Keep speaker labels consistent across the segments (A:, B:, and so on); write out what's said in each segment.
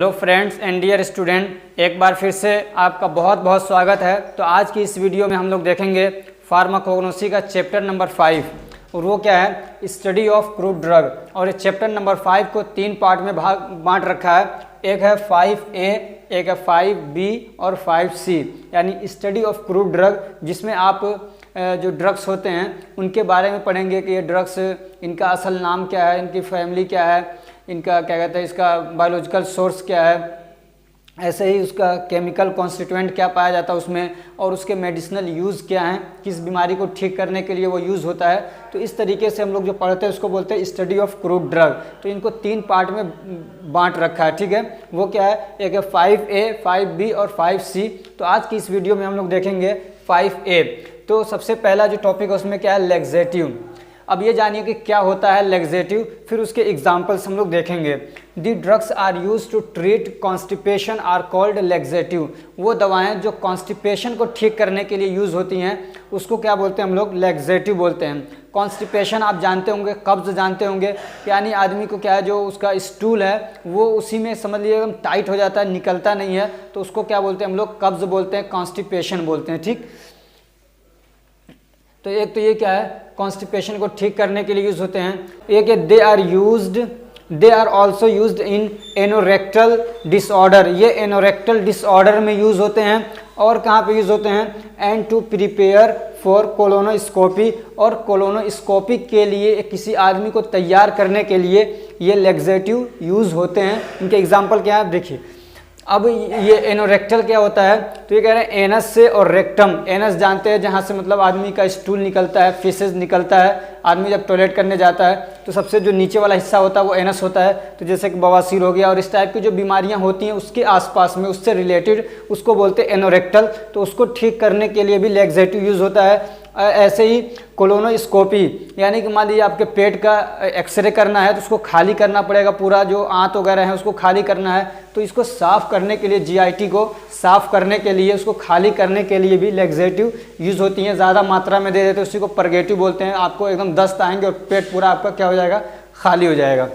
A: Hello friends and dear student, एक बार फिर से आपका बहुत बहुत स्वागत है। तो आज की इस वीडियो में हम लोग देखेंगे फार्माकोग्नोसी का चैप्टर नंबर 5 और वो क्या है, स्टडी ऑफ क्रूड ड्रग। और इस चैप्टर नंबर 5 को 3 पार्ट में बांट रखा है। एक है 5A, एक है 5B और 5C, यानी स्टडी ऑफ क्रूड ड्रग, जिसमें आप जो ड्रग्स होते हैं उनके बारे में पढ़ेंगे कि ये ड्रग्स, इनका असल नाम क्या है, इनकी फैमिली क्या है, इनका क्या कहते हैं, इसका बायोलॉजिकल सोर्स क्या है, ऐसे ही उसका केमिकल कॉन्स्टिट्यूएंट क्या पाया जाता है उसमें, और उसके मेडिसिनल यूज़ क्या हैं, किस बीमारी को ठीक करने के लिए वो यूज़ होता है। तो इस तरीके से हम लोग जो पढ़ते हैं उसको बोलते हैं स्टडी ऑफ क्रूड ड्रग। तो इनको 3 पार्ट में बांट रखा है, ठीक है। वो क्या है, एक है 5A, 5B और 5C। तो आज की इस वीडियो में हम लोग देखेंगे 5A। तो सबसे पहला जो टॉपिक है उसमें क्या है, लैक्सेटिव। अब ये जानिए कि क्या होता है लैक्सेटिव, फिर उसके एग्जाम्पल्स हम लोग देखेंगे। The drugs are use to treat constipation are called laxative. वो दवाएं जो कॉन्स्टिपेशन को ठीक करने के लिए यूज़ होती हैं उसको क्या बोलते हैं हम लोग, लैक्सेटिव बोलते हैं। कॉन्स्टिपेशन आप जानते होंगे, कब्ज़ जानते होंगे, यानी आदमी को क्या है, जो उसका स्टूल है वो उसी में समझ लीजिए एकदम टाइट हो जाता है, निकलता नहीं है, तो उसको क्या बोलते हैं हम लोग, कब्ज़ बोलते हैं, कॉन्स्टिपेशन बोलते हैं, ठीक। तो एक तो ये क्या है, कॉन्स्टिपेशन को ठीक करने के लिए यूज होते हैं। एक है they are also used in anorectal disorder. ये एनोरेक्टल डिसऑर्डर में यूज होते हैं। और कहाँ पे यूज होते हैं, and to prepare for colonoscopy. और कोलोनोस्कोपी के लिए किसी आदमी को तैयार करने के लिए ये लैक्सेटिव यूज होते हैं। इनके एग्जाम्पल क्या है, देखिए। अब ये एनोरेक्टल क्या होता है, तो ये कह रहे हैं एनस से और रेक्टम। एनस जानते हैं जहाँ से मतलब आदमी का स्टूल निकलता है, फीसेस निकलता है। आदमी जब टॉयलेट करने जाता है तो सबसे जो नीचे वाला हिस्सा होता है वो एनस होता है। तो जैसे कि बवासीर हो गया और इस टाइप की जो बीमारियां होती हैं उसके आसपास में, उससे रिलेटेड, उसको बोलते हैं एनोरेक्टल। तो उसको ठीक करने के लिए भी लैक्सेटिव यूज़ होता है। ऐसे ही कोलोनोस्कोपी, यानी कि मान लीजिए आपके पेट का एक्सरे करना है तो उसको खाली करना पड़ेगा, पूरा जो आंत वगैरह है उसको खाली करना है। तो इसको साफ़ करने के लिए, जीआईटी को साफ़ करने के लिए, उसको खाली करने के लिए भी लैक्सेटिव यूज़ होती हैं। ज़्यादा मात्रा में दे देते हैं, उसी को परगेटिव बोलते हैं। आपको एकदम दस्त आएंगे और पेट पूरा आपका क्या हो जाएगा, खाली हो जाएगा।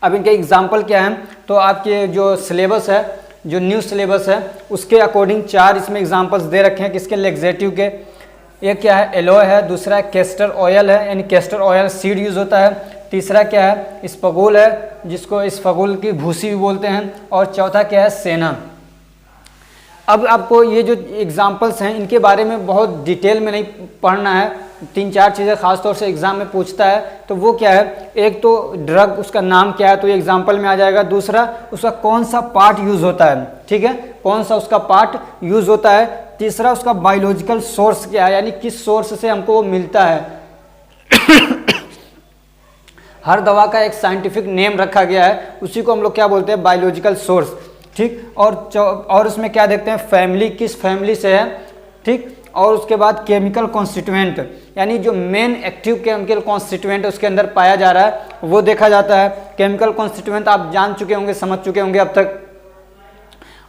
A: अब इनके एग्जाम्पल क्या हैं, तो आपके जो सिलेबस है, जो न्यू सिलेबस है उसके अकॉर्डिंग 4 इसमें एग्जाम्पल्स दे रखे हैं किसके, लैक्सेटिव के। एक क्या है, एलोए है। दूसरा कैस्टर ऑयल है, यानी कैस्टर ऑयल सीड यूज़ होता है। तीसरा क्या है, स्पगुल है, जिसको स्पगुल की भूसी भी बोलते हैं। और चौथा क्या है, सेना। अब आपको ये जो एग्जाम्पल्स हैं इनके बारे में बहुत डिटेल में नहीं पढ़ना है। 3-4 चीज़ें खासतौर से एग्जाम में पूछता है। तो वो क्या है, एक तो ड्रग, उसका नाम क्या है, तो ये एग्जाम्पल में आ जाएगा। दूसरा, उसका कौन सा पार्ट यूज़ होता है, ठीक है, कौन सा उसका पार्ट यूज़ होता है। तीसरा, उसका बायोलॉजिकल सोर्स क्या है, यानी किस सोर्स से हमको वो मिलता है। हर दवा का एक साइंटिफिक नेम रखा गया है, उसी को हम लोग क्या बोलते हैं, बायोलॉजिकल सोर्स, ठीक। और उसमें क्या देखते हैं, फैमिली, किस फैमिली से है, ठीक। और उसके बाद केमिकल कॉन्स्टिट्यूएंट, यानी जो मेन एक्टिव केमिकल कॉन्स्टिट्यूएंट उसके अंदर पाया जा रहा है वो देखा जाता है। केमिकल कॉन्स्टिट्यूएंट आप जान चुके होंगे, समझ चुके होंगे अब तक।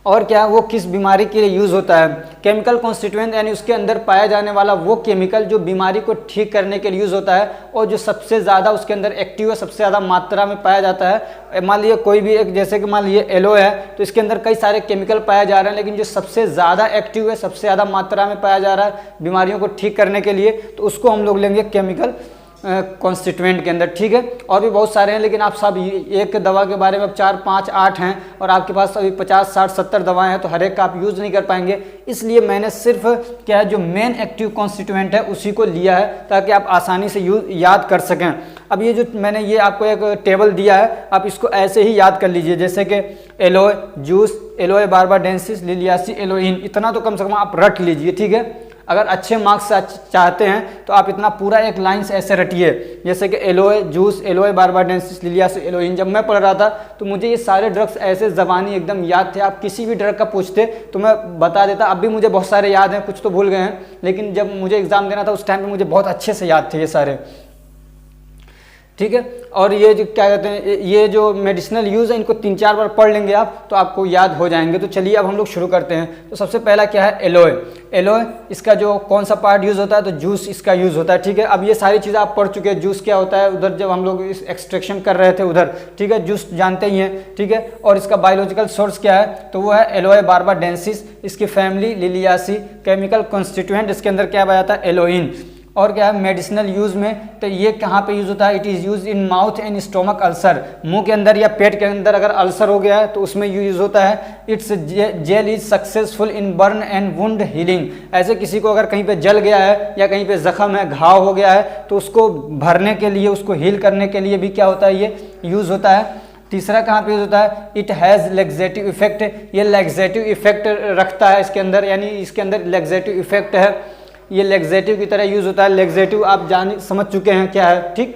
A: और क्या, वो किस बीमारी के लिए यूज़ होता है। केमिकल कॉन्स्टिट्यूएंट यानी उसके अंदर पाया जाने वाला वो केमिकल जो बीमारी को ठीक करने के लिए यूज़ होता है और जो सबसे ज़्यादा उसके अंदर एक्टिव है, सबसे ज़्यादा मात्रा में पाया जाता है। मान लीजिए कोई भी एक, जैसे कि मान लीजिए एलोए है, तो इसके अंदर कई सारे केमिकल पाए जा रहे हैं, लेकिन जो सबसे ज़्यादा एक्टिव है, सबसे ज़्यादा मात्रा में पाया जा रहा है बीमारियों को ठीक करने के लिए, तो उसको हम लोग लेंगे केमिकल कॉन्स्टिट्यूएंट के अंदर, ठीक है। और भी बहुत सारे हैं, लेकिन आप सब एक दवा के बारे में अब 4, 5, 8 हैं और आपके पास अभी 50, 60, 70 दवाएं हैं, तो हर एक का आप यूज़ नहीं कर पाएंगे। इसलिए मैंने सिर्फ क्या है, जो मेन एक्टिव कॉन्स्टिट्यूएंट है उसी को लिया है, ताकि आप आसानी से याद कर सकें। अब ये जो मैंने ये आपको एक टेबल दिया है, आप इसको ऐसे ही याद कर लीजिए, जैसे कि alloy juice, alloy barbadensis, Liliaceae एलोइन, इतना तो कम से कम आप रट लीजिए, ठीक है। अगर अच्छे मार्क्स चाहते हैं तो आप इतना पूरा एक लाइन से ऐसे रटिए, जैसे कि alloy juice, alloy barbadensis, Liliaceae एलोइन। जब मैं पढ़ रहा था तो मुझे ये सारे ड्रग्स ऐसे ज़बानी एकदम याद थे। आप किसी भी ड्रग का पूछते तो मैं बता देता। अब भी मुझे बहुत सारे याद हैं, कुछ तो भूल गए हैं, लेकिन जब मुझे एग्ज़ाम देना था उस टाइम पे मुझे बहुत अच्छे से याद थे ये सारे। ठीक है। और ये जो क्या कहते हैं, ये जो मेडिसिनल यूज़ है इनको 3-4 बार पढ़ लेंगे आप तो आपको याद हो जाएंगे। तो चलिए अब हम लोग शुरू करते हैं। तो सबसे पहला क्या है, एलोए। एलोए इसका जो कौन सा पार्ट यूज़ होता है, तो जूस इसका यूज़ होता है, ठीक है। अब ये सारी चीज़ें आप पढ़ चुके हैं, जूस क्या होता है उधर जब हम लोग इस एक्सट्रैक्शन कर रहे थे उधर, ठीक है, जूस जानते ही हैं, ठीक है। और इसका बायोलॉजिकल सोर्स क्या है, तो वो है एलोए बार्बाडेंसिस, इसकी फैमिली लिलियासी। केमिकल कॉन्स्टिट्यूएंट इसके अंदर क्या पाया जाता है, एलोइन। और क्या है मेडिसिनल यूज़ में, तो ये कहाँ पे यूज़ होता है, it is use in mouth and stomach ulcer. मुंह के अंदर या पेट के अंदर अगर अल्सर हो गया है तो उसमें यूज़ होता है। Its gel is successful in burn and wound healing. ऐसे किसी को अगर कहीं पे जल गया है या कहीं पे जख्म है, घाव हो गया है, तो उसको भरने के लिए, उसको हील करने के लिए भी क्या होता है, ये यूज़ होता है। तीसरा कहाँ पे यूज होता है, इट हैज़ लेग्जेटिव इफेक्ट। ये लेग्जेटिव इफेक्ट रखता है इसके अंदर, यानी इसके अंदर लेग्जेटिव इफेक्ट है, ये लेग्जेटिव की तरह यूज होता है। लेग्जेटिव आप जान समझ चुके हैं क्या है, ठीक।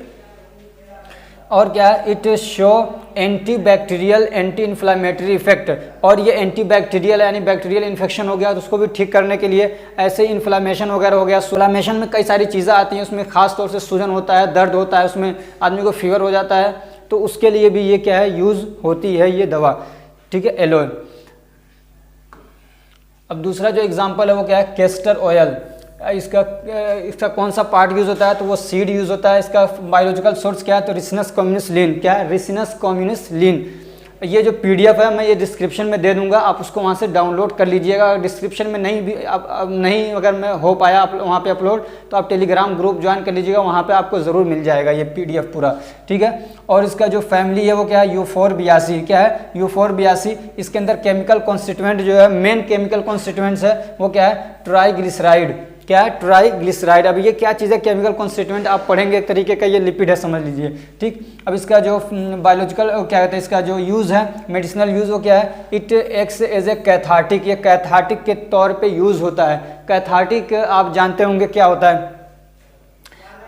A: और क्या है, it show anti bacterial anti inflammatory effect. और ये एंटी बैक्टीरियल यानी बैक्टीरियल इन्फेक्शन हो गया तो उसको भी ठीक करने के लिए, ऐसे इन्फ्लामेशन वगैरह हो गया। इन्फ्लामेशन में कई सारी चीज़ें आती हैं, उसमें खास तौर से सूजन होता है, दर्द होता है, उसमें आदमी को फीवर हो जाता है, तो उसके लिए भी ये क्या है, यूज़ होती है ये दवा, ठीक है, एलोए। अब दूसरा जो एग्जाम्पल है वो क्या है, कैस्टर ऑयल। इसका कौन सा पार्ट यूज़ होता है, तो वो सीड यूज़ होता है। इसका बायोलॉजिकल सोर्स क्या है, तो रिसिनस कम्युनिस लीन। क्या है, रिसिनस कम्युनिस लीन। ये जो पीडीएफ है मैं ये डिस्क्रिप्शन में दे दूंगा, आप उसको वहाँ से डाउनलोड कर लीजिएगा। डिस्क्रिप्शन में नहीं भी अब नहीं अगर मैं हो पाया वहाँ पे अपलोड, तो आप टेलीग्राम ग्रुप ज्वाइन कर लीजिएगा, वहाँ पे आपको ज़रूर मिल जाएगा ये पीडीएफ पूरा, ठीक है। और इसका जो फैमिली है वो क्या है, यूफोरबियासी। क्या है, यूफोरबियासी। इसके अंदर केमिकल कॉन्स्टिट्यूएंट जो है, मेन केमिकल कॉन्स्टिट्यूएंट्स है वो क्या है, ट्राईग्लिसराइड। क्या है, ट्राईग्लिसराइड। अब ये क्या चीज़ है, केमिकल कॉन्स्टिट्यूएंट आप पढ़ेंगे, एक तरीके का ये लिपिड है, समझ लीजिए, ठीक। अब इसका जो बायोलॉजिकल क्या कहते हैं, इसका जो यूज़ है, मेडिसिनल यूज़ वो क्या है, it acts as a cathartic. ये कैथार्टिक के तौर पे यूज़ होता है। कैथार्टिक आप जानते होंगे क्या होता है।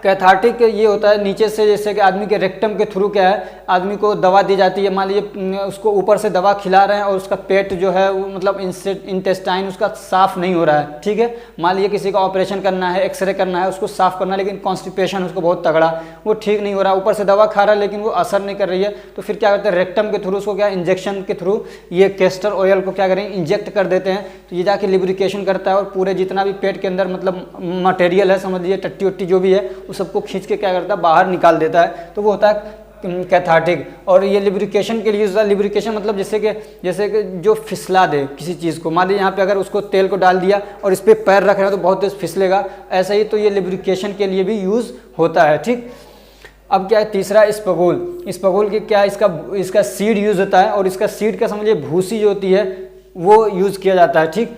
A: कैथार्टिक ये होता है नीचे से, जैसे कि आदमी के रेक्टम के थ्रू क्या है, आदमी को दवा दी जाती है। मान लीजिए उसको ऊपर से दवा खिला रहे हैं और उसका पेट जो है वो मतलब इंटेस्टाइन उसका साफ़ नहीं हो रहा है, ठीक है। मान लीजिए किसी का ऑपरेशन करना है, एक्सरे करना है, उसको साफ़ करना है, लेकिन कॉन्स्टिपेशन उसको बहुत तगड़ा, वो ठीक नहीं हो रहा, ऊपर से दवा खा रहा है लेकिन वो असर नहीं कर रही है, तो फिर क्या करते हैं, रेक्टम के थ्रू उसको क्या, इंजेक्शन के थ्रू ये कैस्टर ऑयल को क्या करें, इंजेक्ट कर देते हैं। तो ये जाके लिब्रिकेशन करता है और पूरे जितना भी पेट के अंदर मतलब मटेरियल है, समझ लीजिए टट्टी वट्टी जो भी है, वो सबको खींच के क्या करता है, बाहर निकाल देता है। तो वो होता है कैथार्टिक। और ये लिब्रिकेशन के लिए यूज़ होता है। लिब्रिकेशन मतलब जैसे कि जो फिसला दे किसी चीज़ को, मान लीजिए यहाँ पे अगर उसको तेल को डाल दिया और इस पर पैर रख रहे हैं तो बहुत तेज फिसलेगा, ऐसा ही तो ये लिब्रिकेशन के लिए भी यूज़ होता है, ठीक। अब क्या है, तीसरा स्पगुल। स्पगुल की क्या, इसका सीड यूज़ होता है, और इसका सीड का समझिए भूसी जो होती है वो यूज़ किया जाता है, ठीक।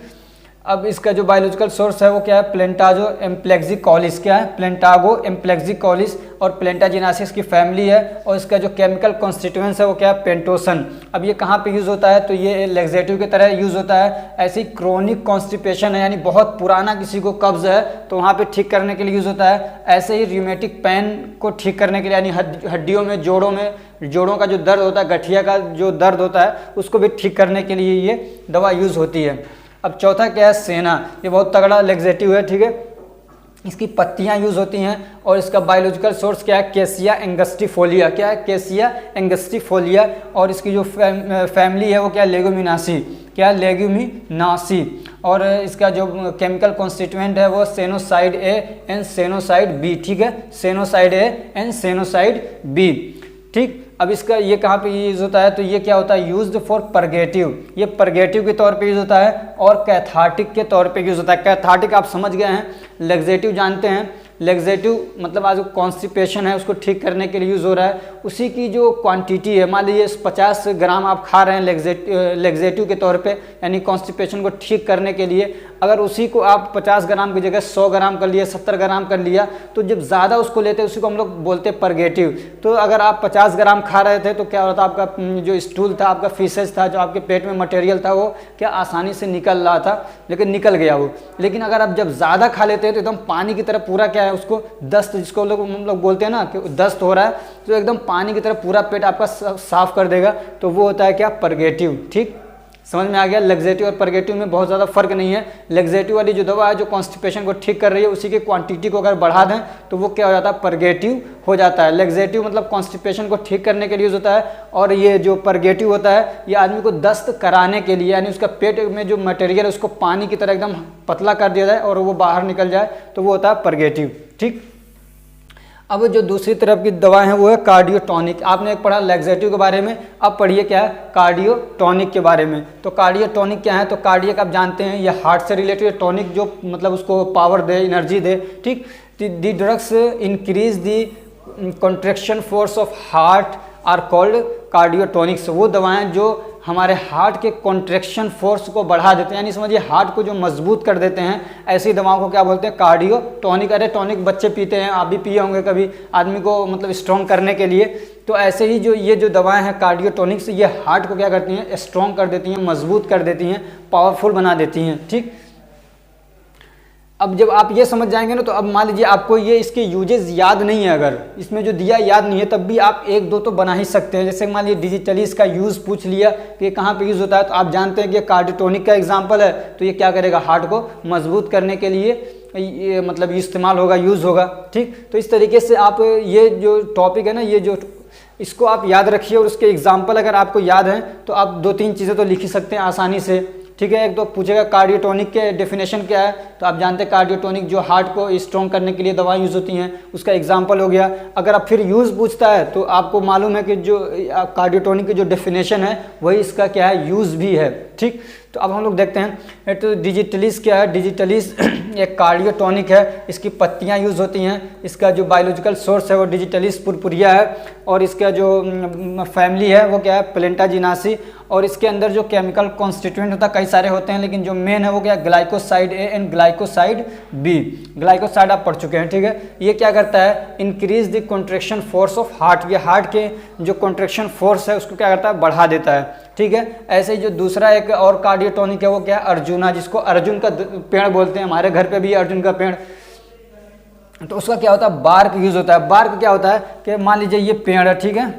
A: अब इसका जो बायोलॉजिकल सोर्स है वो क्या है, प्लेंटाजो एम्प्लेक्सिकॉलिस। क्या है, प्लेंटागो एम्प्लेक्सिकॉलिस, और प्लेंटाजिनासिस की फैमिली है। और इसका जो केमिकल कॉन्स्टिट्यूएंट्स है वो क्या है, पेंटोसन। अब ये कहाँ पे यूज़ होता है, तो ये लेग्जेटिव की तरह यूज़ होता है। ऐसी क्रोनिक कॉन्स्टिपेशन है, यानी बहुत पुराना किसी को कब्ज़ है तो वहाँ पे ठीक करने के लिए यूज़ होता है। ऐसे ही र्यूमेटिक पेन को ठीक करने के लिए, यानी हड्डियों में, जोड़ों का जो दर्द होता है, गठिया का जो दर्द होता है, उसको भी ठीक करने के लिए ये दवा यूज़ होती है। अब चौथा क्या है, सेना। ये बहुत तगड़ा लेग्जेटिव है, ठीक है। इसकी पत्तियां यूज़ होती हैं। और इसका बायोलॉजिकल सोर्स क्या है, केसिया एंगस्टिफोलिया। क्या है, केसिया एंगस्टिफोलिया। और इसकी जो फैमिली है वो क्या है, लेगुमिनासी। क्या, लेगुमिनासी। और इसका जो केमिकल कॉन्स्टिट्यूएंट है वो सेनोसाइड ए एंड सेनोसाइड बी, ठीक है, सेनोसाइड ए एंड सेनोसाइड बी, ठीक। अब इसका ये कहाँ पे यूज़ होता है, तो ये क्या होता है, यूज्ड फॉर परगेटिव। ये परगेटिव के तौर पे यूज़ होता है और कैथार्टिक के तौर पे यूज़ होता है। कैथार्टिक आप समझ गए हैं, लेग्जेटिव जानते हैं। लेग्जेटिव मतलब आज कॉन्स्टिपेशन है उसको ठीक करने के लिए यूज़ हो रहा है। उसी की जो क्वांटिटी है, मान लीजिए 50 ग्राम आप खा रहे हैं लेग्जेटिव के तौर पे, यानी कॉन्स्टिपेशन को ठीक करने के लिए, अगर उसी को आप 50 ग्राम की जगह 100 ग्राम कर लिया, 70 ग्राम कर लिया, तो जब ज़्यादा उसको लेते हैं उसी को हम लोग बोलते हैं परगेटिव। तो अगर आप 50 ग्राम खा रहे थे तो क्या होता, आपका जो स्टूल था, आपका फीसेज था, जो आपके पेट में मटेरियल था, वो क्या आसानी से निकल रहा था, लेकिन निकल गया वो। लेकिन अगर आप जब ज़्यादा खा लेते हैं तो एकदम पानी की तरह पूरा क्या है, उसको दस्त, जिसको हम लोग बोलते हैं ना कि दस्त हो रहा है, तो एकदम पानी की तरह पूरा पेट आपका साफ कर देगा, तो वो होता है क्या, परगेटिव, ठीक। समझ में आ गया। लग्जेटिव और परगेटिव में बहुत ज़्यादा फर्क नहीं है। लग्जेटिव वाली जो दवा है जो कॉन्स्टिपेशन को ठीक कर रही है उसी की क्वांटिटी को अगर बढ़ा दें तो वो क्या हो जाता है, परगेटिव हो जाता है। लग्जेटिव मतलब कॉन्स्टिपेशन को ठीक करने के लिए यूज होता है, और ये जो परगेटिव होता है ये आदमी को दस्त कराने के लिए, यानी उसका पेट में जो मटेरियल है उसको पानी की तरह एकदम पतला कर दिया जाए और वो बाहर निकल जाए, तो वो होता है परगेटिव। ठीक, अब जो दूसरी तरफ की दवाएं हैं वो है कार्डियोटॉनिक। आपने एक पढ़ा लैक्सेटिव के बारे में, अब पढ़िए क्या है कार्डियोटॉनिक के बारे में। तो कार्डियोटॉनिक क्या है, तो कार्डियक आप जानते हैं ये हार्ट से रिलेटेड, टॉनिक जो मतलब उसको पावर दे, एनर्जी दे। ठीक, the drugs increase the contraction force of heart are called cardiotonics. वो दवाएं जो हमारे हार्ट के कॉन्ट्रैक्शन फोर्स को बढ़ा देते हैं, यानी समझिए हार्ट को जो मजबूत कर देते हैं, ऐसी दवाओं को क्या बोलते हैं, कार्डियोटॉनिक। अरे टॉनिक बच्चे पीते हैं, आप भी पिए होंगे कभी, आदमी को मतलब स्ट्रॉन्ग करने के लिए। तो ऐसे ही जो ये जो दवाएं हैं कार्डियोटॉनिक्स, ये हार्ट को क्या करती हैं, स्ट्रॉन्ग कर देती हैं, मजबूत कर देती हैं, पावरफुल बना देती हैं। ठीक, अब जब आप ये समझ जाएंगे ना, तो अब मान लीजिए आपको ये इसके यूजेस याद नहीं है, अगर इसमें जो दिया याद नहीं है तब भी आप एक दो तो बना ही सकते हैं। जैसे मान लीजिए डिजिटली इसका यूज़ पूछ लिया कि ये कहाँ पे यूज़ होता है, तो आप जानते हैं कि ये कार्डियोटॉनिक का एग्जांपल है, तो ये क्या करेगा, हार्ट को मजबूत करने के लिए ये मतलब इस्तेमाल होगा, यूज़ होगा। ठीक, तो इस तरीके से आप ये जो टॉपिक है ना, ये जो इसको आप याद रखिए, और उसके एग्जाम्पल अगर आपको याद हैं तो आप दो तीन चीज़ें तो लिख ही सकते हैं आसानी से। ठीक है, एक तो पूछेगा कार्डियोटॉनिक के डेफिनेशन क्या है, तो आप जानते हैं कार्डियोटॉनिक जो हार्ट को स्ट्रॉन्ग करने के लिए दवाएं यूज़ होती हैं, उसका एग्जांपल हो गया। अगर आप फिर यूज़ पूछता है तो आपको मालूम है कि जो कार्डियोटॉनिक की जो डेफिनेशन है वही इसका क्या है, यूज़ भी है। ठीक, तो अब हम लोग देखते हैं तो डिजिटलिस क्या है। डिजिटलिस एक कार्डियोटॉनिक है, इसकी पत्तियां यूज़ होती हैं, इसका जो बायोलॉजिकल सोर्स है वो डिजिटलिस पुरपुरिया है, और इसका जो फैमिली है वो क्या है, प्लेंटाजिनासी, और इसके अंदर जो केमिकल कॉन्स्टिट्यूएंट होता है कई सारे होते हैं, लेकिन जो मेन है वो क्या है, glycoside A and glycoside B. Glycoside आप पढ़ चुके हैं। ठीक है, ये क्या करता है, increase the contraction force of heart, ये हार्ट के जो कॉन्ट्रैक्शन फोर्स है उसको क्या करता है, बढ़ा देता है। ठीक है, ऐसे ही जो दूसरा एक और कार्डियोटॉनिक है वो क्या है, अर्जुना, जिसको अर्जुन का पेड़ बोलते हैं, हमारे घर पे भी अर्जुन का पेड़। तो उसका क्या होता है, बार्क यूज होता है। बार्क क्या होता है कि मान लीजिए ये पेड़ है, ठीक है,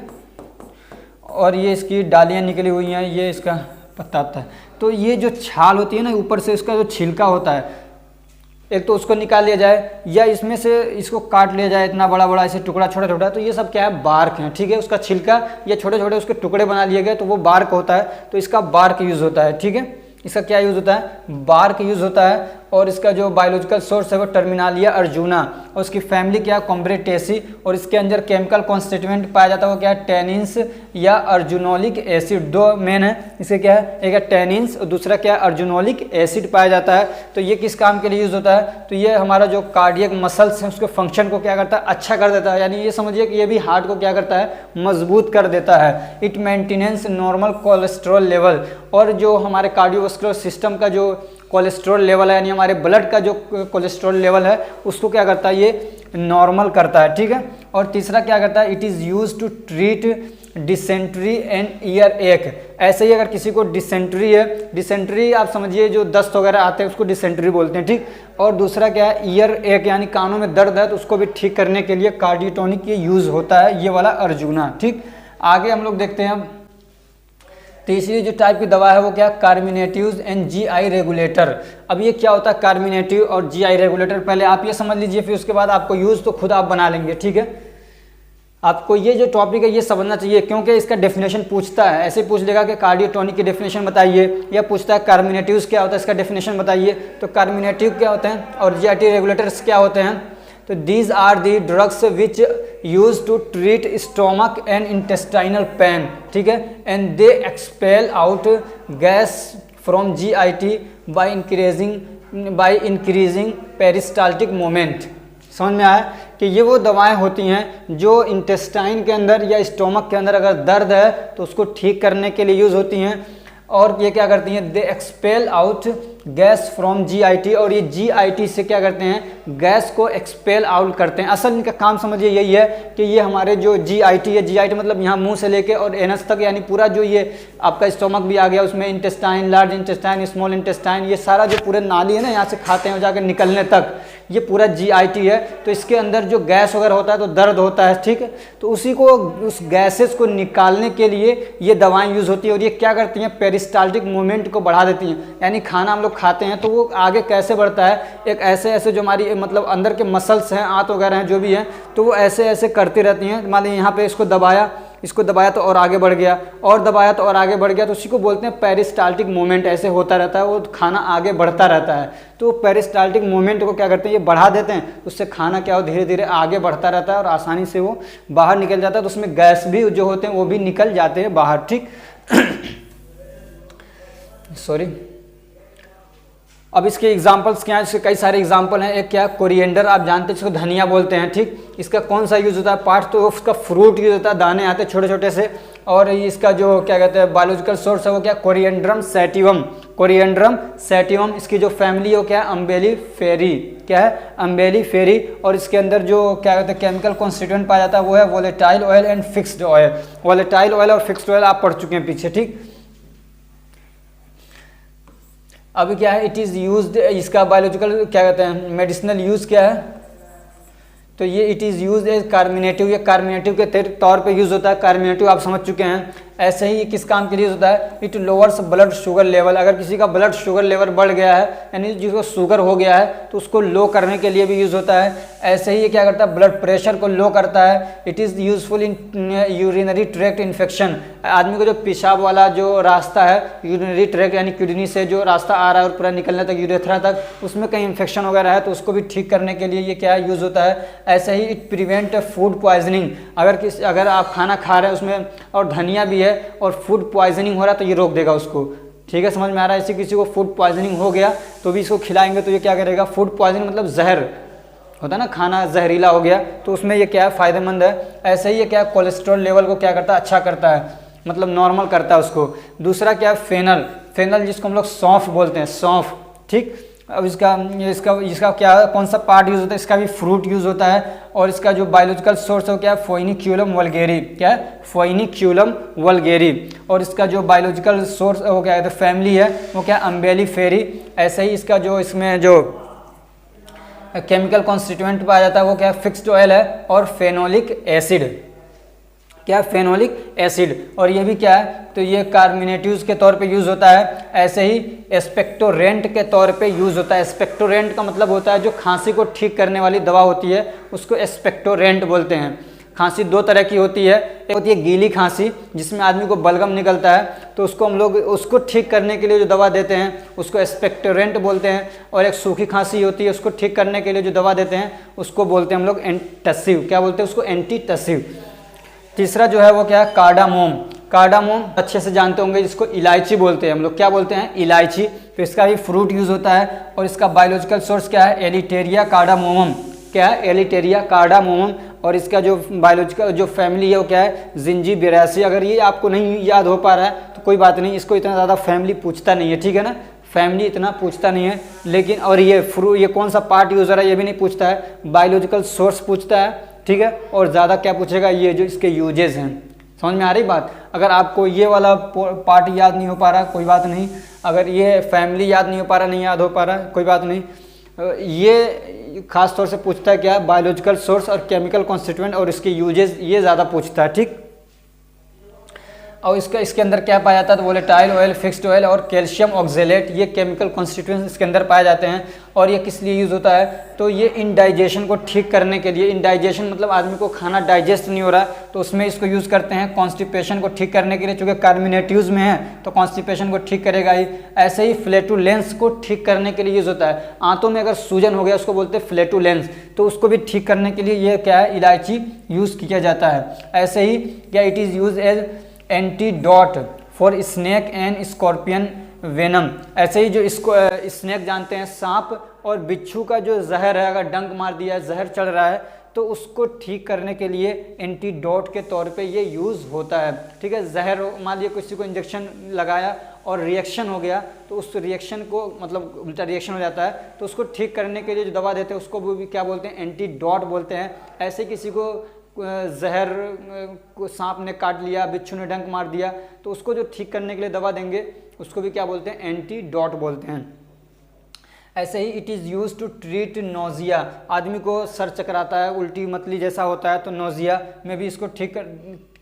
A: और ये इसकी डालियां निकली हुई हैं, ये इसका पत्ता होता है, तो ये जो छाल होती है ना ऊपर से, इसका जो छिलका होता है, एक तो उसको निकाल लिया जाए या इसमें से इसको काट लिया जाए, इतना बड़ा बड़ा ऐसे टुकड़ा छोटा छोटा, तो ये सब क्या है, बार्क है। ठीक है, उसका छिलका या छोटे छोटे उसके टुकड़े बना लिए गए तो वो बार्क होता है, तो इसका बार्क यूज़ होता है। ठीक है, इसका क्या यूज़ होता है, बार्क यूज़ होता है। और इसका जो बायोलॉजिकल सोर्स है वो टर्मिनालिया अर्जुना, और उसकी फैमिली क्या है, कॉम्ब्रेटेसी, और इसके अंदर केमिकल कॉन्स्टिट्यूएंट पाया जाता है वो क्या है, टेनिन्स या अर्जुनोलिक एसिड। दो मेन है इसके, क्या है, एक है टेनिन्स और दूसरा क्या है, अर्जुनोलिक एसिड पाया जाता है। तो ये किस काम के लिए यूज़ होता है, तो ये हमारा जो कार्डियक मसल्स है उसके फंक्शन को क्या करता है, अच्छा कर देता है, यानी ये समझिए कि ये भी हार्ट को क्या करता है, मजबूत कर देता है। It maintenance normal cholesterol level, और जो हमारे कार्डियोवास्कुलर सिस्टम का जो कोलेस्ट्रॉल लेवल है, यानी हमारे ब्लड का जो कोलेस्ट्रॉल लेवल है उसको क्या करता है, ये नॉर्मल करता है। ठीक है, और तीसरा क्या करता है, it is use to treat dysentery and earache. ऐसे ही अगर किसी को डिसेंट्री है, डिसेंट्री आप समझिए जो दस्त वगैरह आते हैं उसको डिसेंट्री बोलते हैं। ठीक, और दूसरा क्या है, ईयर एक, यानी कानों में दर्द है तो उसको भी ठीक करने के लिए कार्डियोटॉनिक ये यूज़ होता है, ये वाला अर्जुना। ठीक, आगे हम लोग देखते हैं तीसरी जो टाइप की दवा है वो क्या, कार्मिनेटिव्स एंड जीआई रेगुलेटर। अब ये क्या होता है, कार्मिनेटिव और जीआई रेगुलेटर, पहले आप ये समझ लीजिए, फिर उसके बाद आपको यूज़ तो खुद आप बना लेंगे। ठीक है, आपको ये जो टॉपिक है ये समझना चाहिए, क्योंकि इसका डेफिनेशन पूछता है, ऐसे पूछ लेगा कि कार्डियोटॉनिक की डेफिनेशन बताइए, या पूछता है कार्मिनेटिव्स क्या होता है, इसका डेफिनेशन बताइए। तो कार्मिनेटिव क्या होते हैं और जीआई रेगुलेटर्स क्या होते हैं, तो these are the drugs which use to treat stomach and intestinal pain. ठीक है, and they expel out gas from GIT by increasing peristaltic moment. समझ में आया कि ये वो दवाएं होती हैं जो इंटेस्टाइन के अंदर या स्टोमक के अंदर अगर दर्द है तो उसको ठीक करने के लिए यूज़ होती हैं, और ये क्या करती हैं, they expel out gas from GIT, और ये GIT से क्या करते हैं, गैस को एक्सपेल आउट करते हैं। असल इनका काम समझिए यही है कि ये हमारे जो GIT है, GIT मतलब यहाँ मुंह से लेके और एनस तक, यानी पूरा जो ये आपका स्टोमक भी आ गया, उसमें intestine, large intestine, small intestine, ये सारा जो पूरे नाली है ना, यहाँ से खाते हैं जाकर निकलने तक, ये पूरा GIT है। तो इसके अंदर जो गैस वगैरह होता है तो दर्द होता है, ठीक है, तो उसी को, उस गैसेस को निकालने के लिए ये दवाएं यूज़ होती है। और ये क्या करती हैं, पेरिस्टाल्टिक मूवमेंट को बढ़ा देती हैं, यानी खाना हम लोग खाते हैं तो वो आगे कैसे बढ़ता है, एक ऐसे ऐसे जो हमारी मतलब अंदर के मसल्स हैं, आंत वगैरह हैं जो भी हैं, तो वो ऐसे ऐसे करती रहती हैं। मान लीजिए यहाँ पे इसको दबाया तो और आगे बढ़ गया, और दबाया तो और आगे बढ़ गया, तो उसी को बोलते हैं पेरिस्टाल्टिक मूवमेंट। ऐसे होता रहता है, वो खाना आगे बढ़ता रहता है। तो पेरिस्टाल्टिक मूवमेंट को क्या करते हैं, ये बढ़ा देते हैं, उससे खाना क्या हो, धीरे धीरे आगे बढ़ता रहता है और आसानी से वो बाहर निकल जाता है। तो उसमें गैस भी जो होते हैं वो भी निकल जाते हैं बाहर, ठीक। सॉरी। अब इसके एग्जाम्पल्स क्या हैं, इसके कई सारे एग्जाम्पल हैं। एक क्या, कोरिएंडर, आप जानते हैं इसको धनिया बोलते हैं, ठीक। इसका कौन सा यूज़ होता है, पार्ट तो उसका फ्रूट यूज़ होता है, दाने आते हैं छोटे छोटे से। और इसका जो क्या कहते हैं बायोलॉजिकल सोर्स है वो क्या, कोरिएंड्रम सैटिवम, कोरिएंड्रम सैटिवम। इसकी जो फैमिली है वो क्या है, अम्बेलिफेरी, क्या है, अम्बेलिफेरी। और इसके अंदर जो क्या कहते हैं केमिकल कॉन्स्टिट्यूएंट पाया जाता है वो है volatile oil and fixed oil. Volatile oil और फिक्स्ड ऑयल आप पढ़ चुके हैं पीछे, ठीक। अभी क्या है, इट इज़ यूज्ड, इसका बायोलॉजिकल क्या कहते हैं मेडिसिनल यूज़ क्या है, तो ये it is use as carminative, ये कार्मिनेटिव के तौर पे यूज़ होता है। कार्मिनेटिव आप समझ चुके हैं। ऐसे ही ये किस काम के लिए होता है, it lowers blood sugar level. अगर किसी का ब्लड शुगर लेवल बढ़ गया है, यानी जिसको शुगर हो गया है, तो उसको लो करने के लिए भी यूज़ होता है। ऐसे ही ये क्या करता है, ब्लड प्रेशर को लो करता है। It is useful in urinary tract infection. आदमी को जो पेशाब वाला जो रास्ता है, यूरिनरी ट्रैक्ट यानी किडनी से जो रास्ता आ रहा है और पूरा निकलने तक यूरेथ्रा तक, उसमें कहीं इन्फेक्शन वगैरह है तो उसको भी ठीक करने के लिए ये क्या यूज़ होता है। ऐसे ही इट प्रिवेंट फूड पॉइजनिंग। अगर आप खाना खा रहे हैं उसमें और धनिया भी है और फूड पॉइजनिंग हो रहा है तो ये रोक देगा उसको, ठीक है, समझ में आ रहा है। ऐसे किसी को फूड पॉइजनिंग हो गया तो भी इसको खिलाएंगे तो ये क्या करेगा, फूड पॉइजनिंग मतलब जहर होता है ना, खाना जहरीला हो गया तो उसमें ये क्या है, फ़ायदेमंद है। ऐसे ही ये क्या है, कोलेस्ट्रॉल लेवल को क्या करता है, अच्छा करता है, मतलब नॉर्मल करता है उसको। दूसरा क्या है, फेनल, फेनल जिसको हम लोग सौंफ बोलते हैं, सौंफ, ठीक। अब इसका क्या कौन सा पार्ट यूज़ होता है, इसका भी फ्रूट यूज़ होता है। और इसका जो बायोलॉजिकल सोर्स है क्या है, फोइनिक्यूलम वल्गेरी, क्या है, फोइनिक्यूलम वल्गेरी। और इसका जो बायोलॉजिकल सोर्स वो क्या है, फैमिली है वो क्या है, अम्बेलिफेरी। ऐसे ही इसका जो इसमें जो केमिकल कॉन्स्टिट्यूएंट पाया जाता है वो क्या है, फिक्स्ड ऑयल है और फेनोलिक एसिड, क्या है, फेनोलिक एसिड। और ये भी क्या है, तो ये कार्मिनेटिव्स के तौर पे यूज़ होता है। ऐसे ही एक्सपेक्टोरेंट के तौर पे यूज़ होता है। एक्सपेक्टोरेंट का मतलब होता है जो खांसी को ठीक करने वाली दवा होती है उसको एक्सपेक्टोरेंट बोलते हैं। खांसी दो तरह की होती है, एक होती है गीली खांसी जिसमें आदमी को बलगम निकलता है तो उसको हम लोग उसको ठीक करने के लिए जो दवा देते हैं उसको एक्सपेक्टोरेंट बोलते हैं। और एक सूखी खांसी होती है, उसको ठीक करने के लिए जो दवा देते हैं उसको बोलते हैं हम लोग एंटासिव, क्या बोलते हैं उसको, एंटीटसिव। तीसरा जो है वो क्या है, कार्डामोम। कार्डामोम अच्छे से जानते होंगे जिसको इलायची बोलते हैं हम लोग, क्या बोलते हैं, इलायची। तो इसका भी फ्रूट यूज़ होता है। और इसका बायोलॉजिकल सोर्स क्या है, एलिटेरिया कार्डामोमम, क्या है, एलिटेरिया कार्डामोमम। और इसका जो बायोलॉजिकल जो फैमिली है वो क्या है, जिंजीबेरेसी। अगर ये आपको नहीं याद हो पा रहा है तो कोई बात नहीं, इसको इतना ज़्यादा फैमिली पूछता नहीं है, ठीक है ना, फैमिली इतना पूछता नहीं है। लेकिन और ये कौन सा पार्ट यूज़ हो रहा है ये भी नहीं पूछता है, बायोलॉजिकल सोर्स पूछता है, ठीक है। और ज़्यादा क्या पूछेगा, ये जो इसके यूजेस हैं। समझ में आ रही बात। अगर आपको ये वाला पार्ट याद नहीं हो पा रहा कोई बात नहीं, अगर ये फैमिली याद नहीं हो पा रहा, नहीं याद हो पा रहा कोई बात नहीं, ये खास तौर से पूछता है क्या, बायोलॉजिकल सोर्स और केमिकल कॉन्स्टिट्यूएंट और इसके यूजेस, ये ज़्यादा पूछता है, ठीक। और इसके अंदर क्या पाया जाता है, तो वोलेटाइल ऑयल, फिक्स्ड ऑयल और कैल्शियम ऑक्जेलेट, ये केमिकल कॉन्स्टिट्यूएंट्स इसके अंदर पाए जाते हैं। और ये किस लिए यूज़ होता है, तो ये इंडाइजेशन को ठीक करने के लिए। इंडाइजेशन मतलब आदमी को खाना डाइजेस्ट नहीं हो रहा तो उसमें इसको यूज़ करते हैं। कॉन्स्टिपेशन को ठीक करने के लिए, चूँकि कार्मिनेटिव्स में है तो कॉन्स्टिपेशन को ठीक करेगा ही। ऐसे ही फ्लैटुलेंस को ठीक करने के लिए यूज़ होता है। आंतों में अगर सूजन हो गया उसको बोलते हैं फ्लैटुलेंस, तो उसको भी ठीक करने के लिए ये क्या है, इलायची यूज़ किया जाता है। ऐसे ही क्या, it is use as antidote for snake and scorpion venom. ऐसे ही जो इसको स्नेक जानते हैं, सांप और बिच्छू का जो जहर है, अगर डंक मार दिया है, जहर चढ़ रहा है तो उसको ठीक करने के लिए एंटीडोट के तौर पे ये यूज़ होता है, ठीक है। जहर मान लीजिए किसी को इंजेक्शन लगाया और रिएक्शन हो गया तो उस रिएक्शन को मतलब उल्टा रिएक्शन हो जाता है तो उसको ठीक करने के लिए जो दवा देते हैं उसको भी क्या बोलते हैं, एंटीडोट बोलते हैं। ऐसे किसी को जहर को सांप ने काट लिया, बिच्छू ने डंक मार दिया तो उसको जो ठीक करने के लिए दवा देंगे उसको भी क्या बोलते हैं, एंटीडोट बोलते हैं। ऐसे ही it is use to treat nausea, आदमी को सर चकराता है, उल्टी मतली जैसा होता है तो नोजिया में भी इसको ठीक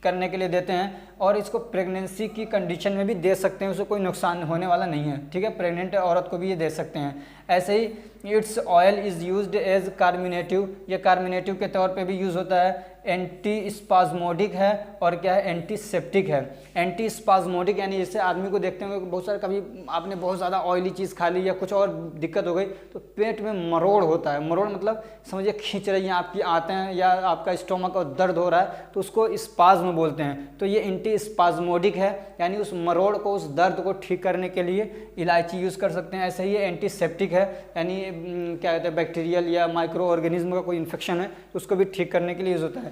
A: करने के लिए देते हैं। और इसको प्रेगनेंसी की कंडीशन में भी दे सकते हैं, उसे कोई नुकसान होने वाला नहीं है, ठीक है, प्रेग्नेंट औरत को भी ये दे सकते हैं। ऐसे ही its oil is used as carminative, ये कार्मिनेटिव के तौर पे भी यूज़ होता है। एंटी स्पाज्मोडिक है और क्या है, एंटीसेप्टिक है। एंटी स्पाज्मोडिक यानी जैसे आदमी को देखते होंगे बहुत सारे, कभी आपने बहुत ज़्यादा ऑयली चीज़ खा ली या कुछ और दिक्कत हो गई तो पेट में मरोड़ होता है, मरोड़ मतलब समझिए खींच रही हैं आपकी आते हैं या आपका स्टोमक और दर्द हो रहा है तो उसको स्पाज्म बोलते हैं। तो ये एंटी स्पाज्मोडिक है यानी उस मरोड़ को, उस दर्द को ठीक करने के लिए इलायची यूज़ कर सकते हैं। ऐसे ही ये एंटीसेप्टिक है यानी क्या कहते हैं, बैक्टीरियल या माइक्रो ऑर्गेनिज्म का कोई इन्फेक्शन है तो उसको भी ठीक करने के लिए यूज़ होता है।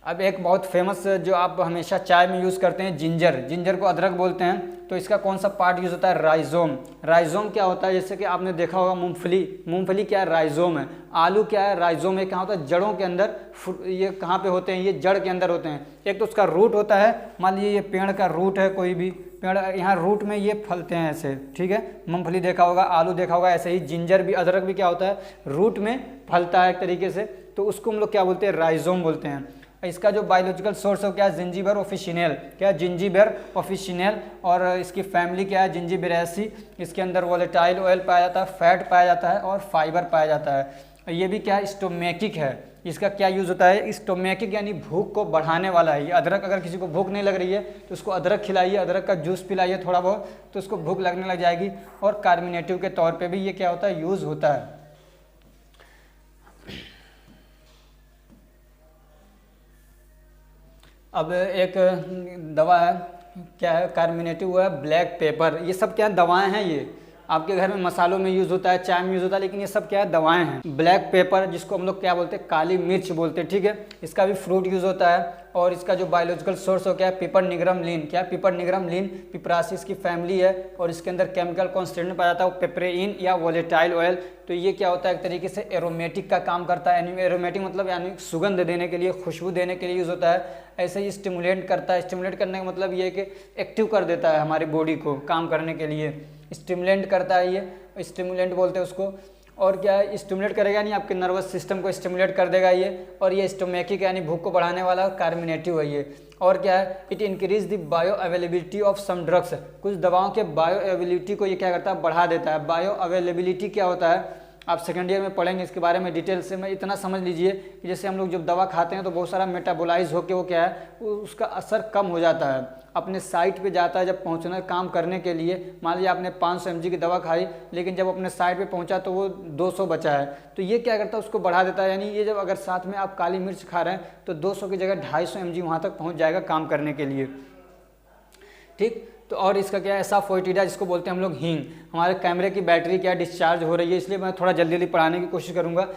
A: अब एक बहुत फेमस जो आप हमेशा चाय में यूज़ करते हैं, जिंजर, जिंजर को अदरक बोलते हैं, तो इसका कौन सा पार्ट यूज़ होता है, राइजोम। राइजोम क्या होता है, जैसे कि आपने देखा होगा मूंगफली, मूंगफली क्या है, राइजोम है। आलू क्या है, राइजोम है। कहाँ होता है, जड़ों के अंदर, ये कहाँ पे होते हैं, ये जड़ के अंदर होते हैं। एक तो उसका रूट होता है, मान लीजिए ये पेड़ का रूट है, कोई भी पेड़, यहाँ रूट में ये फलते हैं ऐसे, ठीक है। मूंगफली देखा होगा, आलू देखा होगा, ऐसे ही जिंजर भी, अदरक भी क्या होता है, रूट में फलता है एक तरीके से, तो उसको हम लोग क्या बोलते हैं, राइजोम बोलते हैं। इसका जो बायोलॉजिकल सोर्स है क्या है, जिंजीबर ऑफिशिनेल, क्या है, जिंजीबर ऑफिशिनेल, और इसकी फैमिली क्या है, जिंजीबेरेसी। इसके अंदर वोलेटाइल ऑयल पाया जाता है, फैट पाया जाता है और फाइबर पाया जाता है। ये भी क्या है, स्टोमेकिक है। इसका क्या यूज़ होता है, स्टोमेकिक यानी भूख को बढ़ाने वाला है। ये अदरक, अगर किसी को भूख नहीं लग रही है तो उसको अदरक खिलाइए, अदरक का जूस पिलाइए थोड़ा बहुत, तो उसको भूख लगने लग जाएगी। और कार्मिनेटिव के तौर पे भी ये क्या होता है, यूज़ होता है। अब एक दवा है, क्या है, कार्मिनेटिव है, ब्लैक पेपर। ये सब क्या दवाएं हैं, ये आपके घर में मसालों में यूज़ होता है, चाय में यूज़ होता है, लेकिन ये सब क्या है, दवाएं हैं। ब्लैक पेपर जिसको हम लोग क्या बोलते हैं, काली मिर्च बोलते हैं, ठीक है। इसका भी फ्रूट यूज़ होता है। और इसका जो बायोलॉजिकल सोर्स हो क्या है, पिपर निग्रम लीन, क्या है, पिपर निग्रम लीन, पिपरासिस की फैमिली है। और इसके अंदर केमिकल कॉन्स्टिट्यूएंट पाया जाता है पेपरेइन या वोलेटाइल ऑयल। तो ये क्या होता है, एक तरीके से एरोमेटिक का काम करता है। एरोमेटिक मतलब यानी सुगंध देने के लिए, खुशबू देने के लिए यूज़ होता है। ऐसे ही स्टिमुलेट करता है। स्टिमुलेट करने का मतलब ये है कि एक्टिव कर देता है हमारी बॉडी को काम करने के लिए, स्टिमुलेंट करता है, ये स्टिमुलेंट बोलते हैं उसको। और क्या है, स्टिमुलेट करेगा यानी आपके नर्वस सिस्टम को स्टिमुलेट कर देगा ये। और ये स्टोमेकिक यानी भूख को बढ़ाने वाला, कार्मिनेटिव है ये। और क्या है, it increase the bioavailability of some drugs, कुछ दवाओं के बायो अवेलेबिलिटी को ये क्या करता है, बढ़ा देता है। बायो अवेलेबिलिटी क्या होता है, आप सेकेंड ईयर में पढ़ेंगे इसके बारे में डिटेल से। मैं इतना समझ लीजिए कि जैसे हम लोग जब दवा खाते हैं तो बहुत सारा मेटाबोलाइज होकर वो क्या है, उसका असर कम हो जाता है, अपने साइट पे जाता है। जब पहुंचना काम करने के लिए, मान लीजिए आपने 500 mg की दवा खाई, लेकिन जब अपने साइट पे पहुंचा तो वो 200 बचा है, तो ये क्या करता है, उसको बढ़ा देता है। यानी ये जब अगर साथ में आप काली मिर्च खा रहे हैं तो 200 की जगह 250 mg वहाँ तक पहुँच जाएगा काम करने के लिए, ठीक। तो और इसका क्या है, एसाफोइटिडा जिसको बोलते हैं हम लोग हींग। हमारे कैमरे की बैटरी क्या डिस्चार्ज हो रही है, इसलिए मैं थोड़ा जल्दी जल्दी पढ़ाने की कोशिश करूँगा।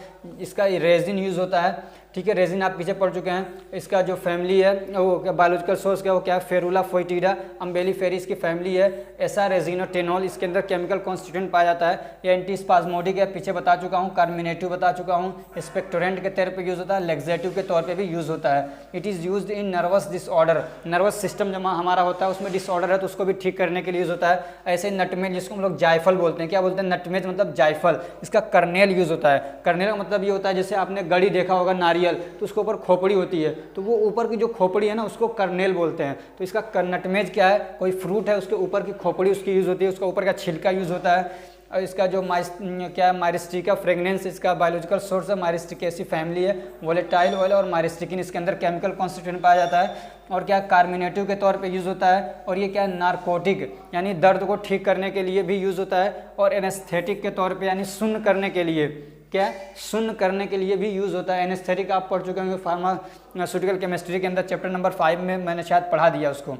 A: इसका रेजिन यूज़ होता है, ठीक है, रेजिन आप पीछे पढ़ चुके हैं। इसका जो फैमिली है वो क्या, बायोलॉजिकल सोर्स क्या, वो क्या है, फेरुला फोइटिडा, अम्बेली फेरिस की फैमिली है। ऐसा रेजिनोटेनॉल, इसके अंदर केमिकल कॉन्स्टिट्यूएंट पाया जाता है। ये एंटी स्पाज्मोडिक है, पीछे बता चुका हूँ। कार्मिनेटिव बता चुका हूँ। एक्सपेक्टोरेंट के तौर पर यूज़ होता है, लेक्सेटिव के तौर पर भी यूज़ होता है। It is used in nervous disorder, nervous system जब हमारा होता है उसमें डिसऑर्डर है तो उसको भी ठीक करने के लिए यूज़ होता है। ऐसे नटमेज जिसको हम लोग जायफल बोलते हैं, क्या बोलते हैं, नटमेज मतलब जायफल, इसका कर्नेल यूज़ होता है। कर्नेल का मतलब ये होता है, जैसे आपने गड़ी देखा होगा नारियल, तो उसके ऊपर खोपड़ी होती है, तो वो ऊपर की जो खोपड़ी है ना उसको कर्नेल बोलते हैं। तो इसका नटमेज क्या है, कोई फ्रूट है, उसके ऊपर की खोपड़ी उसकी यूज़ होती है, उसका ऊपर का छिलका यूज़ होता है। और इसका जो क्या है, माइरिस्टिका फ्रेगनेंस, इसका बायोलॉजिकल सोर्स है, माइरिस्टिकेसी फैमिली है। वोलेटाइल ऑयल और माइरिस्टिकिन, इसके अंदर केमिकल कॉन्स्टिट्यूएंट पाया जाता है। और क्या, कार्मिनेटिव के तौर पे यूज़ होता है। और ये क्या है, नारकोटिक यानी दर्द को ठीक करने के लिए भी यूज़ होता है। और एनेस्थेटिक के तौर पे यानी सुन्न करने के लिए, क्या सुन्न करने के लिए भी यूज़ होता है। एनेस्थेटिक आप पढ़ चुके होंगे फार्मास्यूटिकल केमिस्ट्री के अंदर, चैप्टर नंबर 5 में मैंने शायद पढ़ा दिया उसको।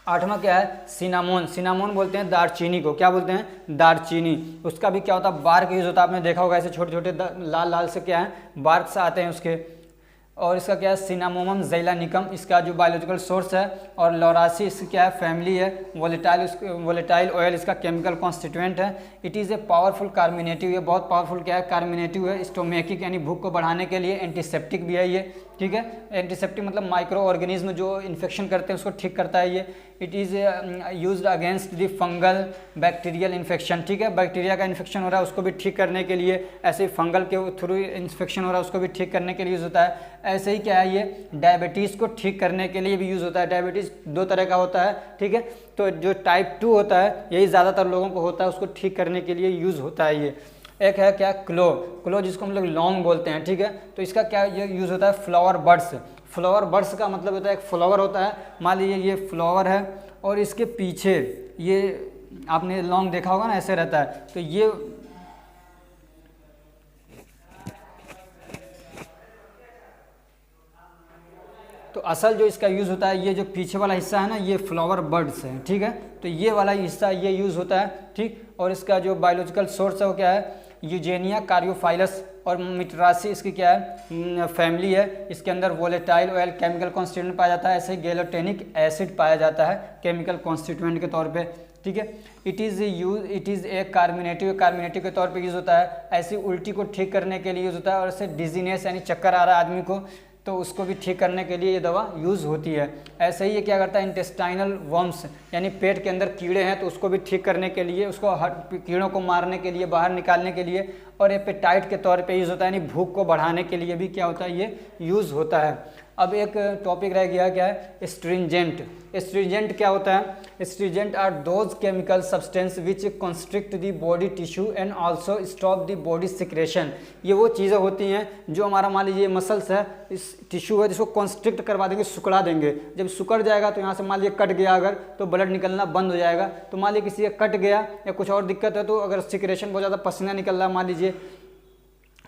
A: 8वां क्या है, सिनामोन, सिनामोन बोलते हैं दारचीनी को, क्या बोलते हैं, दारचीनी। उसका भी क्या होता है, बार्क यूज़ होता है, आपने देखा होगा ऐसे छोटे छोटे लाल लाल से क्या है, बार्क से आते हैं उसके। और इसका क्या है सिनामोमम ज़ैलानिकम इसका जो बायोलॉजिकल सोर्स है, और लॉरासी इसकी क्या है फैमिली है, वोलेटाइल ऑयल इसका केमिकल कॉन्स्टिट्यूएंट है। It is a powerful carminative, ये बहुत पावरफुल क्या है कार्मिनेटिव है, स्टोमेकिक यानी भूख को बढ़ाने के लिए, एंटीसेप्टिक भी है ये, ठीक है। एंटीसेप्टिक मतलब माइक्रो ऑर्गेनिज्म जो इन्फेक्शन करते हैं उसको ठीक करता है ये। It is used against the fungal bacterial infection, ठीक है, बैक्टीरिया का इन्फेक्शन हो रहा है उसको भी ठीक करने के लिए, ऐसे ही फंगल के थ्रू इन्फेक्शन हो रहा है उसको भी ठीक करने के लिए यूज़ होता है। ऐसे ही क्या है ये डायबिटीज़ को ठीक करने के लिए भी यूज़ होता है। डायबिटीज़ दो तरह का होता है, ठीक है, तो जो टाइप 2 होता है यही ज़्यादातर लोगों को होता है, उसको ठीक करने के लिए यूज़ होता है ये। एक है क्या क्लो जिसको हम लोग लौंग बोलते हैं, ठीक है, तो इसका क्या ये यूज़ होता है फ्लावर बड्स। फ्लावर बड्स का मतलब होता है एक फ्लावर होता है, मान लीजिए ये फ्लावर है और इसके पीछे ये आपने लौंग देखा होगा ना ऐसे रहता है, तो ये तो असल जो इसका यूज़ होता है ये जो पीछे वाला हिस्सा है ना ये फ्लावर बड्स है, ठीक है, तो ये वाला हिस्सा ये यूज़ होता है, ठीक। और इसका जो बायोलॉजिकल सोर्स है वो क्या है यूजेनिया कार्योफाइलस, और मिट्रासी इसकी क्या है फैमिली है। इसके अंदर वोलेटाइल ऑयल केमिकल कॉन्स्टिट्यूएंट पाया जाता है, ऐसे ही गैलोटेनिक एसिड पाया जाता है केमिकल कॉन्स्टिट्यूएंट के तौर पे, ठीक है। इट इज़ ए कार्मिनेटिव के तौर पे यूज़ होता है। ऐसी उल्टी को ठीक करने के लिए यूज़ होता है, और ऐसे डिजीनेस यानी चक्कर आ रहा है आदमी को तो उसको भी ठीक करने के लिए ये दवा यूज़ होती है। ऐसे ही ये क्या करता है इंटेस्टाइनल वर्म्स यानी पेट के अंदर कीड़े हैं तो उसको भी ठीक करने के लिए, उसको कीड़ों को मारने के लिए, बाहर निकालने के लिए, और एपेटाइट के तौर पे यूज़ होता है यानी भूख को बढ़ाने के लिए भी क्या होता है ये यूज़ होता है। अब एक टॉपिक रह गया क्या है स्ट्रिंजेंट। स्ट्रिंजेंट क्या होता है? Astringent are those chemical substance which constrict the body tissue and also stop the body secretion. ये वो चीज़ें होती हैं जो हमारा मान लीजिए मसल्स है, इस टिश्यू है जिसको कंस्ट्रिक्ट करवा देंगे, सुकड़ा देंगे। जब सुकड़ जाएगा तो यहाँ से मान लीजिए कट गया अगर तो ब्लड निकलना बंद हो जाएगा। तो मान लीजिए किसी का कट गया या कुछ और दिक्कत है तो अगर सिक्रेशन बहुत ज़्यादा पसीना निकल रहा है मान लीजिए,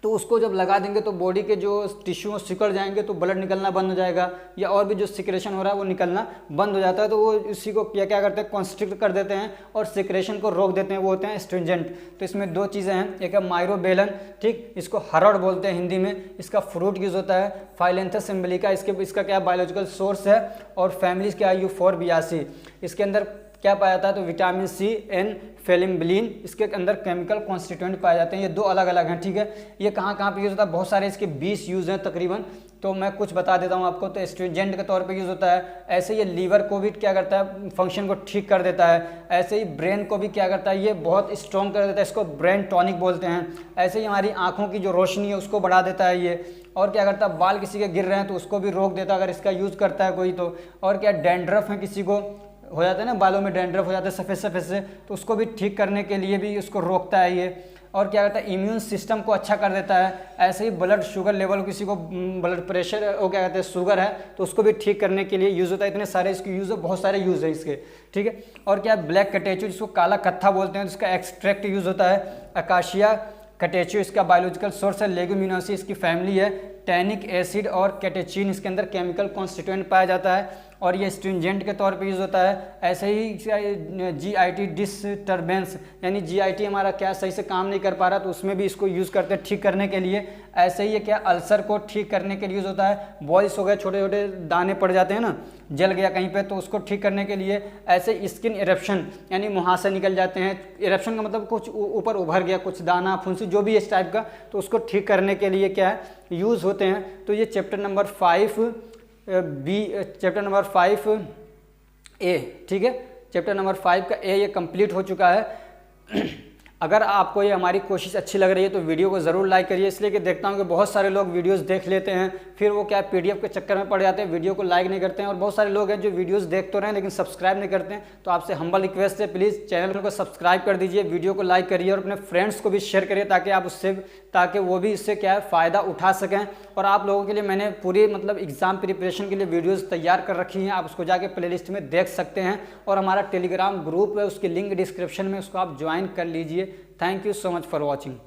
A: तो उसको जब लगा देंगे तो बॉडी के जो टिश्यू सिकुड़ जाएंगे तो ब्लड निकलना बंद हो जाएगा, या और भी जो सिक्रेशन हो रहा है वो निकलना बंद हो जाता है। तो वो इसी को क्या क्या करते हैं कॉन्स्ट्रिक्ट कर देते हैं और सिक्रेशन को रोक देते हैं, वो होते हैं स्ट्रिंजेंट। तो इसमें दो चीज़ें हैं, एक है माइरोबेलन, ठीक, इसको हरड़ बोलते हैं हिंदी में, इसका फ्रूट यूज होता है। फाइलेंथस एम्बलिका इसका क्या बायोलॉजिकल सोर्स है, और फैमिलीज क्या है यूफोरबियासी। इसके अंदर क्या पाया जाता है तो विटामिन सी एन फेलिम्बलिन इसके अंदर केमिकल कॉन्स्टिट्यूएंट पाए जाते हैं। ये दो अलग अलग हैं, ठीक है। ये कहाँ कहाँ पे यूज़ होता है, बहुत सारे इसके 20 यूज़ हैं तकरीबन, तो मैं कुछ बता देता हूँ आपको। तो एस्ट्रिंजेंट के तौर पे यूज़ होता है। ऐसे ये लीवर को भी क्या करता है फंक्शन को ठीक कर देता है। ऐसे ही ब्रेन को भी क्या करता है ये बहुत स्ट्रॉन्ग कर देता है, इसको ब्रेन टॉनिक बोलते हैं। ऐसे ही हमारी आँखों की जो रोशनी है उसको बढ़ा देता है ये। और क्या करता है बाल किसी के गिर रहे हैं तो उसको भी रोक देता है अगर इसका यूज़ करता है कोई तो। और क्या डैंड्रफ है किसी को हो जाता है ना, बालों में डैंड्रफ हो जाता है सफ़ेद सफ़ेद से, तो उसको भी ठीक करने के लिए भी उसको रोकता है ये। और क्या करता है इम्यून सिस्टम को अच्छा कर देता है। ऐसे ही ब्लड शुगर लेवल, किसी को ब्लड प्रेशर वो क्या कहते हैं शुगर है तो उसको भी ठीक करने के लिए यूज़ होता है। इतने सारे इसके यूज़ है, बहुत सारे यूज़ है इसके, ठीक है। और क्या ब्लैक कटेचू जिसको काला कत्था बोलते हैं, जिसका एक्सट्रैक्ट यूज़ होता है। अकाशिया कटेचू इसका बायोलॉजिकल सोर्स है। लेगुमिनोसी इसकी फैमिली है। टैनिक एसिड और कैटेचिन इसके अंदर केमिकल कॉन्स्टिट्यूएंट पाया जाता है, और ये स्ट्रिंजेंट के तौर पे यूज़ होता है। ऐसे ही जीआईटी डिस्टर्बेंस यानी जीआईटी हमारा क्या सही से काम नहीं कर पा रहा तो उसमें भी इसको यूज़ करते हैं ठीक करने के लिए। ऐसे ही ये क्या अल्सर को ठीक करने के लिए यूज़ होता है। बॉयल्स हो गए, छोटे छोटे दाने पड़ जाते हैं ना, जल गया कहीं पे तो उसको ठीक करने के लिए। ऐसे स्किन इरप्शन यानी मुहासे निकल जाते हैं, इरप्शन का मतलब कुछ ऊपर उभर गया, कुछ दाना फुंसी जो भी इस टाइप का, तो उसको ठीक करने के लिए क्या है यूज़ होते हैं। तो ये चैप्टर नंबर 5A, ठीक है, चैप्टर नंबर 5 का ए ये कंप्लीट हो चुका है। अगर आपको ये हमारी कोशिश अच्छी लग रही है तो वीडियो को ज़रूर लाइक करिए, इसलिए कि देखता हूँ कि बहुत सारे लोग वीडियोस देख लेते हैं फिर वो क्या पीडीएफ के चक्कर में पड़ जाते हैं, वीडियो को लाइक नहीं करते हैं। और बहुत सारे लोग हैं जो वीडियोस देख तो रहे हैं लेकिन सब्सक्राइब नहीं करते हैं। तो आपसे हम्बल रिक्वेस्ट है, प्लीज़ चैनल को सब्सक्राइब कर दीजिए, वीडियो को लाइक करिए और अपने फ्रेंड्स को भी शेयर करिए ताकि वो भी इससे क्या है फ़ायदा उठा सकें। और आप लोगों के लिए मैंने पूरी मतलब एग्ज़ाम प्रिपरेशन के लिए वीडियोज़ तैयार कर रखी हैं, आप उसको जाके प्लेलिस्ट में देख सकते हैं। और हमारा टेलीग्राम ग्रुप है, उसकी लिंक डिस्क्रिप्शन में, उसको आप ज्वाइन कर लीजिए। Thank you so much for watching.